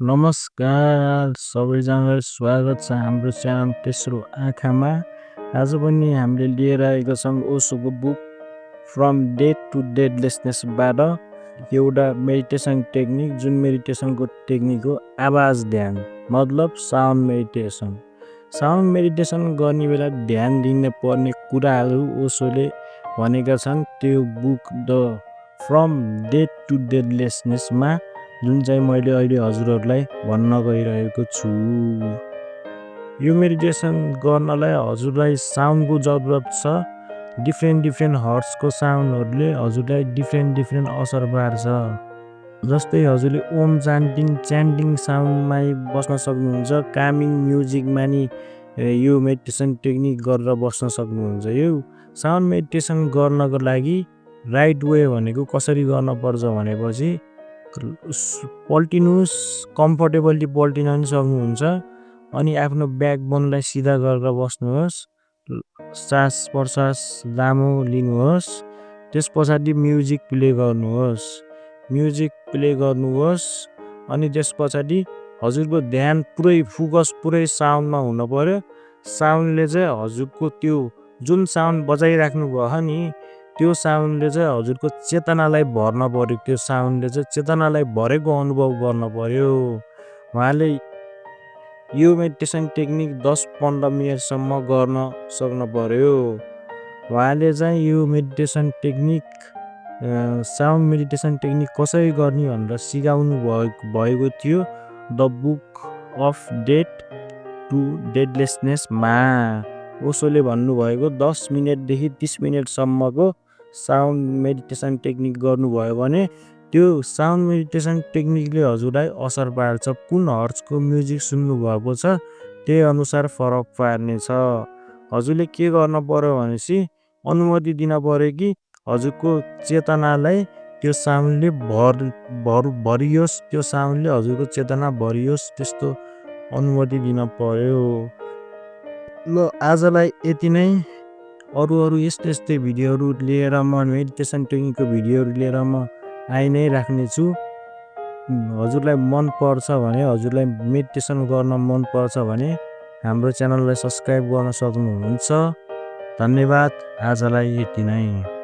नमस्कार सबैजनालाई स्वागत छ हाम्रो च्यानल तेस्रो आँखामा। आज पनि हामीले लिएर आएका छौँ ओशोको बुक फ्रम डेथ टु डेडलेसनेसबाट एउटा मेडिटेसन टेक्निक, जुन मेडिटेसनको टेक्निक हो आवाज ध्यान, मतलब साउन्ड मेडिटेसन। साउन्ड मेडिटेसन गर्ने बेला ध्यान दिन पर्ने कुराहरू ओशोले भनेका छन् त्यो book the from death to डेडलेसनेसमा, जुन चाहिँ मैले अहिले हजुरहरूलाई भन्न गइरहेको छु। यो मेडिटेसन गर्नलाई हजुरलाई साउन्डको जरुरत छ। डिफ्रेन्ट हर्ट्सको साउन्डहरूले हजुरलाई डिफ्रेन्ट असर पार्छ। जस्तै हजुरले ओम च्यान्टिङ साउन्डमा बस्न सक्नुहुन्छ, कामिङ म्युजिकमा नि यो मेडिटेसन टेक्निक गरेर बस्न सक्नुहुन्छ। यो साउन्ड मेडिटेसन गर्नको लागि राइट वे भनेको कसरी गर्न पर्छ भनेपछि पल्टिनुहोस्, कम्फर्टेबली पल्टिन पनि सक्नुहुन्छ। अनि आफ्नो ब्याकबोनलाई सिधा गरेर बस्नुहोस्, सास प्रश्वास लामो लिनुहोस्। त्यस पछाडि म्युजिक प्ले गर्नुहोस्। अनि त्यस पछाडि हजुरको ध्यान पुरै फोकस पुरै साउन्डमा हुन पर्यो। साउन्डले चाहिँ हजुरको त्यो जुन साउन्ड बजाइराख्नु भयो नि, त्यो साउन्डले चाहिँ हजुरको चेतनालाई भर्न पर्यो। त्यो साउन्डले चाहिँ चेतनालाई भरेको अनुभव गर्न पर्यो। उहाँले यो मेडिटेसन टेक्निक 10-15 मिनटसम्म गर्न सक्न पर्यो। उहाँले चाहिँ यो meditation technique, sound meditation technique कसरी गर्ने भनेर सिकाउनु भएको थियो the book of death to डेडलेसनेसमा। ओशोले भन्नुभएको 10 मिनटदेखि 30 मिनटसम्मको साउन्ड मेडिटेसन टेक्निक गर्नुभयो भने त्यो साउन्ड मेडिटेसन टेक्निकले हजुरलाई असर पार्छ। कुन हर्ट्सको म्युजिक सुन्नु भएको छ त्यही अनुसार फरक पार्नेछ। हजुरले के गर्न पर्यो भनेपछि अनुमति दिन पर्यो कि हजुरको चेतनालाई त्यो साउन्डले भरियोस्, त्यो साउन्डले हजुरको चेतना भरियोस्, त्यस्तो अनुमति दिन पर्यो। ल आजलाई यति नै। अरू यस्तै भिडियोहरू लिएर म मेडिटेसन टेक्निकको भिडियोहरू लिएर म आइ नै राख्नेछु। हजुरलाई मन पर्छ भने, हजुरलाई मेडिटेसन गर्न मन पर्छ भने हाम्रो च्यानललाई सब्स्क्राइब गर्न सक्नुहुन्छ। धन्यवाद। आजलाई यति नै।